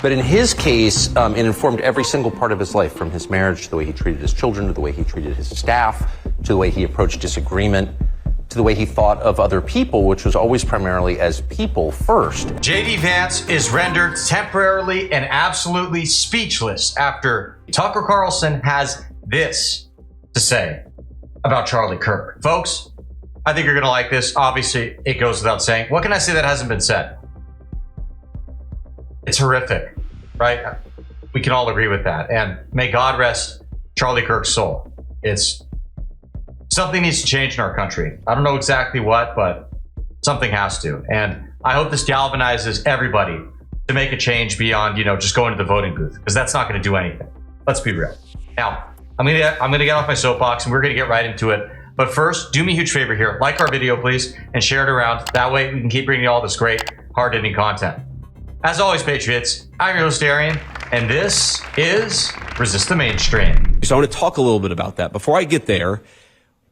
But in his case, it informed every single part of his life, from his marriage to the way he treated his children, to the way he treated his staff, to the way he approached disagreement, to the way he thought of other people, which was always primarily as people first. JD Vance is rendered temporarily and absolutely speechless after Tucker Carlson has this to say about Charlie Kirk. Folks, I think you're going to like this. Obviously, it goes without saying. What can I say that hasn't been said? It's horrific, right? We can all agree with that. And may God rest Charlie Kirk's soul. Something needs to change in our country. I don't know exactly what, but something has to. And I hope this galvanizes everybody to make a change beyond, just going to the voting booth, because that's not going to do anything. Let's be real. Now, I'm gonna get off my soapbox and we're gonna get right into it. But first, do me a huge favor here. Like our video, please, and share it around. That way we can keep bringing you all this great, hard-hitting content. As always, Patriots, I'm your host, Arian, and this is Resist the Mainstream. So I want to talk a little bit about that. Before I get there,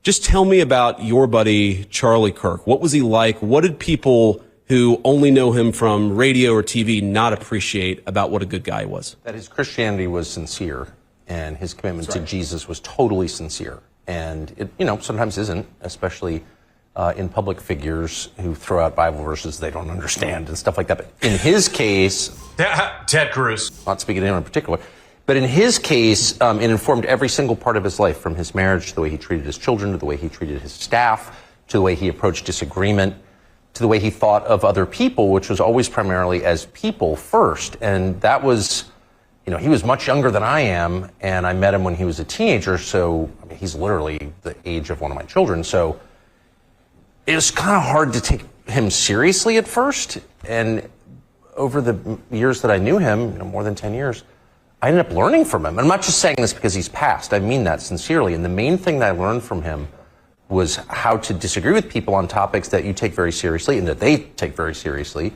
just tell me about your buddy, Charlie Kirk. What was he like? What did people who only know him from radio or TV not appreciate about what a good guy he was? That his Christianity was sincere, and his commitment to Jesus was totally sincere. And it, sometimes isn't, especially in public figures who throw out Bible verses they don't understand and stuff like that. But in his case, Ted Cruz, not speaking to him in particular, but in his case, it informed every single part of his life, from his marriage to the way he treated his children, to the way he treated his staff, to the way he approached disagreement, to the way he thought of other people, which was always primarily as people first. And that was, he was much younger than I am, and I met him when he was a teenager, so he's literally the age of one of my children. So it was kind of hard to take him seriously at first. And over the years that I knew him, more than 10 years, I ended up learning from him. And I'm not just saying this because he's passed. I mean that sincerely. And the main thing that I learned from him was how to disagree with people on topics that you take very seriously and that they take very seriously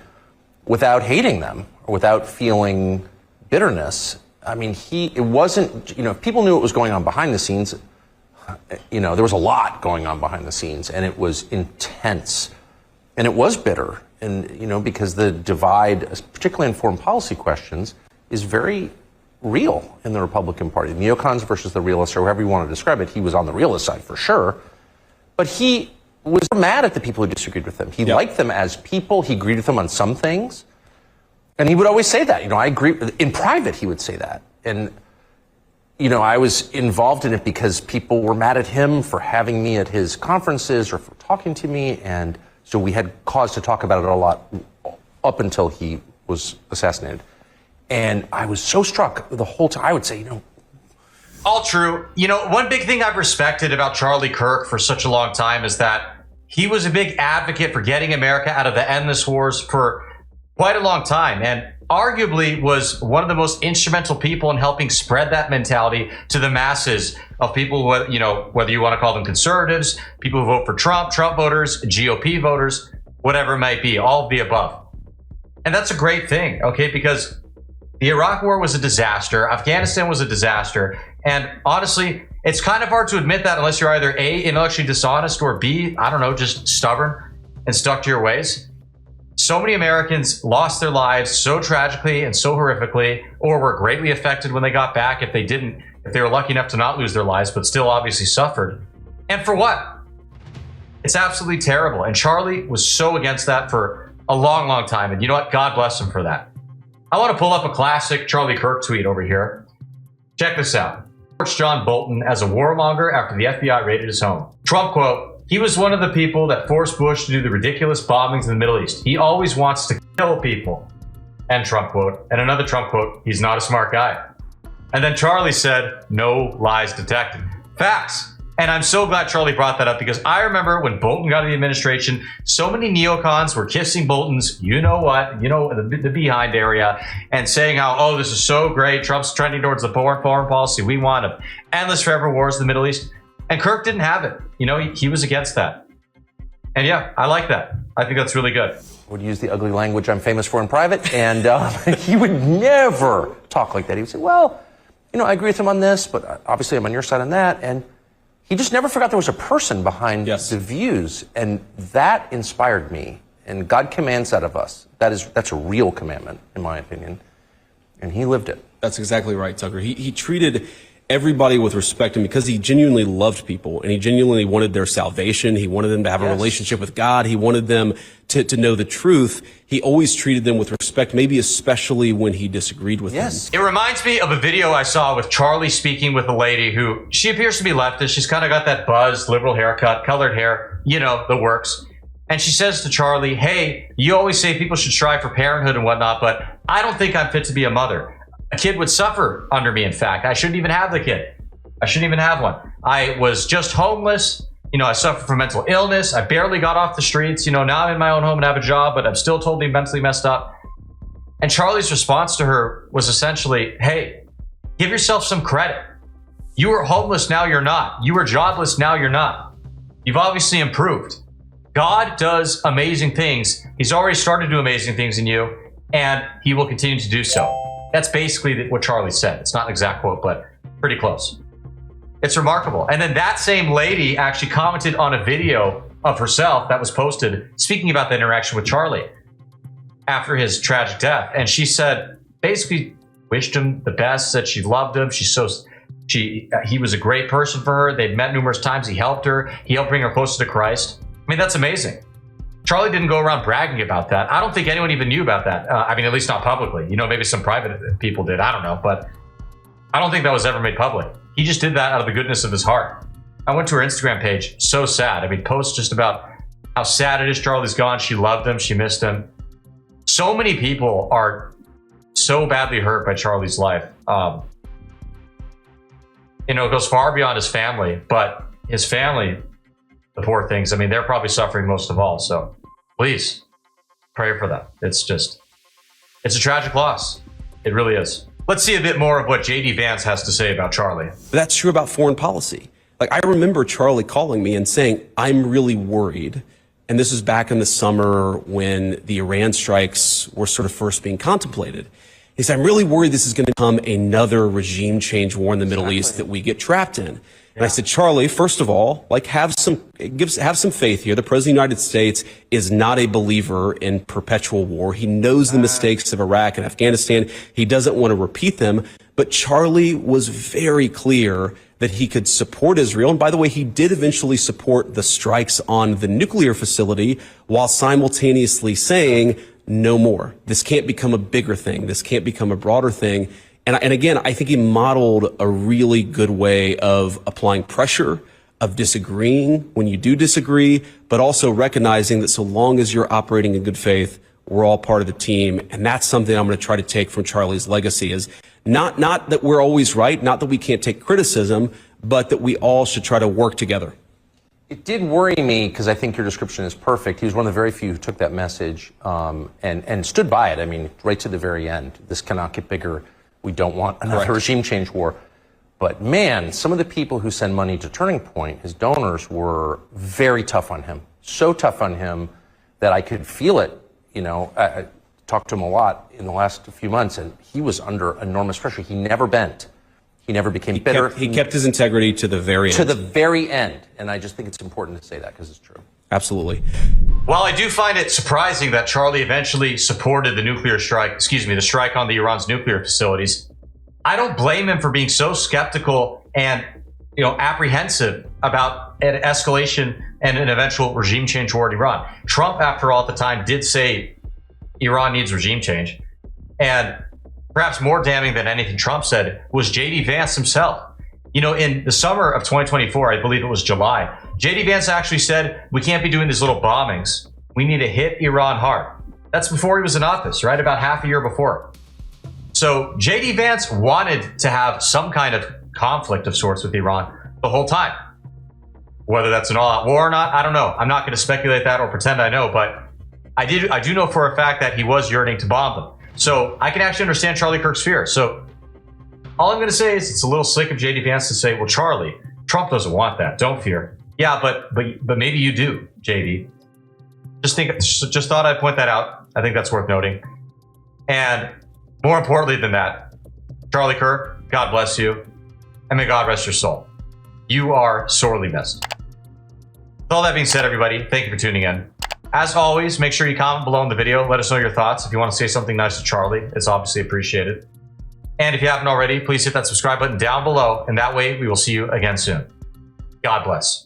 without hating them or without feeling bitterness. I mean, it wasn't, if people knew what was going on behind the scenes, there was a lot going on behind the scenes, and it was intense, and it was bitter. And, because the divide, particularly in foreign policy questions, is very real in the Republican Party. The neocons versus the realists, or however you want to describe it. He was on the realist side for sure, but he was mad at the people who disagreed with him. He liked them as people. He agreed with them on some things, and he would always say that. I agree. In private, he would say that, and I was involved in it because people were mad at him for having me at his conferences or for talking to me, and so we had cause to talk about it a lot up until he was assassinated. And I was so struck the whole time. I would say, all true. One big thing I've respected about Charlie Kirk for such a long time is that he was a big advocate for getting America out of the endless wars for quite a long time, and arguably was one of the most instrumental people in helping spread that mentality to the masses of people who, whether you want to call them conservatives, people who vote for Trump voters, GOP voters, whatever it might be, all of the above. And that's a great thing, okay, because the Iraq War was a disaster. Afghanistan was a disaster. And honestly, it's kind of hard to admit that unless you're either A, intellectually dishonest, or B, just stubborn and stuck to your ways. So many Americans lost their lives so tragically and so horrifically, or were greatly affected when they got back if they were lucky enough to not lose their lives, but still obviously suffered. And for what? It's absolutely terrible. And Charlie was so against that for a long, long time. And you know what? God bless him for that. I want to pull up a classic Charlie Kirk tweet over here. Check this out. John Bolton as a warmonger after the FBI raided his home. Trump quote, "He was one of the people that forced Bush to do the ridiculous bombings in the Middle East. He always wants to kill people." And Trump quote, and another Trump quote, "He's not a smart guy." And then Charlie said, "No lies detected." Facts. And I'm so glad Charlie brought that up, because I remember when Bolton got in the administration, so many neocons were kissing Bolton's, the behind area, and saying how, oh, this is so great. Trump's trending towards the foreign policy we want, of endless forever wars in the Middle East. And Kirk didn't have it. He was against that. And yeah, I like that. I think that's really good. Would use the ugly language I'm famous for in private, and he would never talk like that. He would say, well, I agree with him on this, but obviously I'm on your side on that. And he just never forgot there was a person behind the views, and that inspired me. And God commands that of us. That's a real commandment, in my opinion. And he lived it. That's exactly right, Tucker. He treated everybody with respect, and because he genuinely loved people and he genuinely wanted their salvation, he wanted them to have a relationship with God, he wanted them to know the truth, he always treated them with respect, maybe especially when he disagreed with them. It reminds me of a video I saw with Charlie speaking with a lady who, she appears to be leftist. She's kind of got that buzzed liberal haircut, colored hair, you know, the works. And she says to Charlie, hey, you always say people should strive for parenthood and whatnot, but I don't think I'm fit to be a mother. A kid would suffer under me, in fact. I shouldn't even have the kid. I shouldn't even have one. I was just homeless. You know, I suffer from mental illness. I barely got off the streets. You know, now I'm in my own home and have a job, but I'm still totally mentally messed up. And Charlie's response to her was essentially, hey, give yourself some credit. You were homeless, now you're not. You were jobless, now you're not. You've obviously improved. God does amazing things. He's already started to do amazing things in you, and he will continue to do so. That's basically what Charlie said. It's not an exact quote, but pretty close. It's remarkable. And then that same lady actually commented on a video of herself that was posted speaking about the interaction with Charlie after his tragic death. And she said, basically wished him the best, said she loved him. He was a great person for her. They'd met numerous times. He helped her. He helped bring her closer to Christ. I mean, that's amazing. Charlie didn't go around bragging about that. I don't think anyone even knew about that. I mean, at least not publicly. You know, maybe some private people did. I don't know. But I don't think that was ever made public. He just did that out of the goodness of his heart. I went to her Instagram page. So sad. I mean, posts just about how sad it is Charlie's gone. She loved him. She missed him. So many people are so badly hurt by Charlie's life. You know, it goes far beyond his family. But his family, the poor things, I mean, they're probably suffering most of all. So please pray for them. It's a tragic loss. It really is. Let's see a bit more of what JD Vance has to say about Charlie. That's true about foreign policy. Like, I remember Charlie calling me and saying, I'm really worried. And this was back in the summer when the Iran strikes were sort of first being contemplated. He said, I'm really worried this is going to become another regime change war in the Middle East that we get trapped in. And I said, Charlie, first of all, like, have some faith here. The President of the United States is not a believer in perpetual war. He knows the mistakes of Iraq and Afghanistan. He doesn't want to repeat them. But Charlie was very clear that he could support Israel. And by the way, he did eventually support the strikes on the nuclear facility while simultaneously saying, no more. This can't become a bigger thing. This can't become a broader thing. And again, I think he modeled a really good way of applying pressure, of disagreeing when you do disagree, but also recognizing that so long as you're operating in good faith, we're all part of the team. And that's something I'm going to try to take from Charlie's legacy, is not that we're always right, not that we can't take criticism, but that we all should try to work together. It did worry me, because I think your description is perfect. He was one of the very few who took that message and stood by it. I mean, right to the very end. This cannot get bigger. We don't want another regime change war. But man, some of the people who send money to Turning Point, his donors, were very tough on him. So tough on him that I could feel it. You know, I talked to him a lot in the last few months, and he was under enormous pressure. He never bent. He never became bitter. He kept his integrity to the very end. To the very end. And I just think it's important to say that, because it's true. Absolutely. While I do find it surprising that Charlie eventually supported the strike on the Iran's nuclear facilities, I don't blame him for being so skeptical and, you know, apprehensive about an escalation and an eventual regime change war in Iran. Trump, after all, at the time did say Iran needs regime change. And perhaps more damning than anything Trump said was JD Vance himself. You know, in the summer of 2024, I believe it was July, JD Vance actually said, we can't be doing these little bombings. We need to hit Iran hard. That's before he was in office, right? About half a year before. So JD Vance wanted to have some kind of conflict of sorts with Iran the whole time. Whether that's an all-out war or not, I don't know. I'm not going to speculate that or pretend I know, but I do know for a fact that he was yearning to bomb them. So I can actually understand Charlie Kirk's fear. So all I'm going to say is it's a little slick of JD Vance to say, well, Charlie, Trump doesn't want that. Don't fear. Yeah, but maybe you do, JD. Just thought I'd point that out. I think that's worth noting. And more importantly than that, Charlie Kirk, God bless you, and may God rest your soul. You are sorely missed. With all that being said, everybody, thank you for tuning in. As always, make sure you comment below in the video. Let us know your thoughts. If you want to say something nice to Charlie, it's obviously appreciated. And if you haven't already, please hit that subscribe button down below. And that way we will see you again soon. God bless.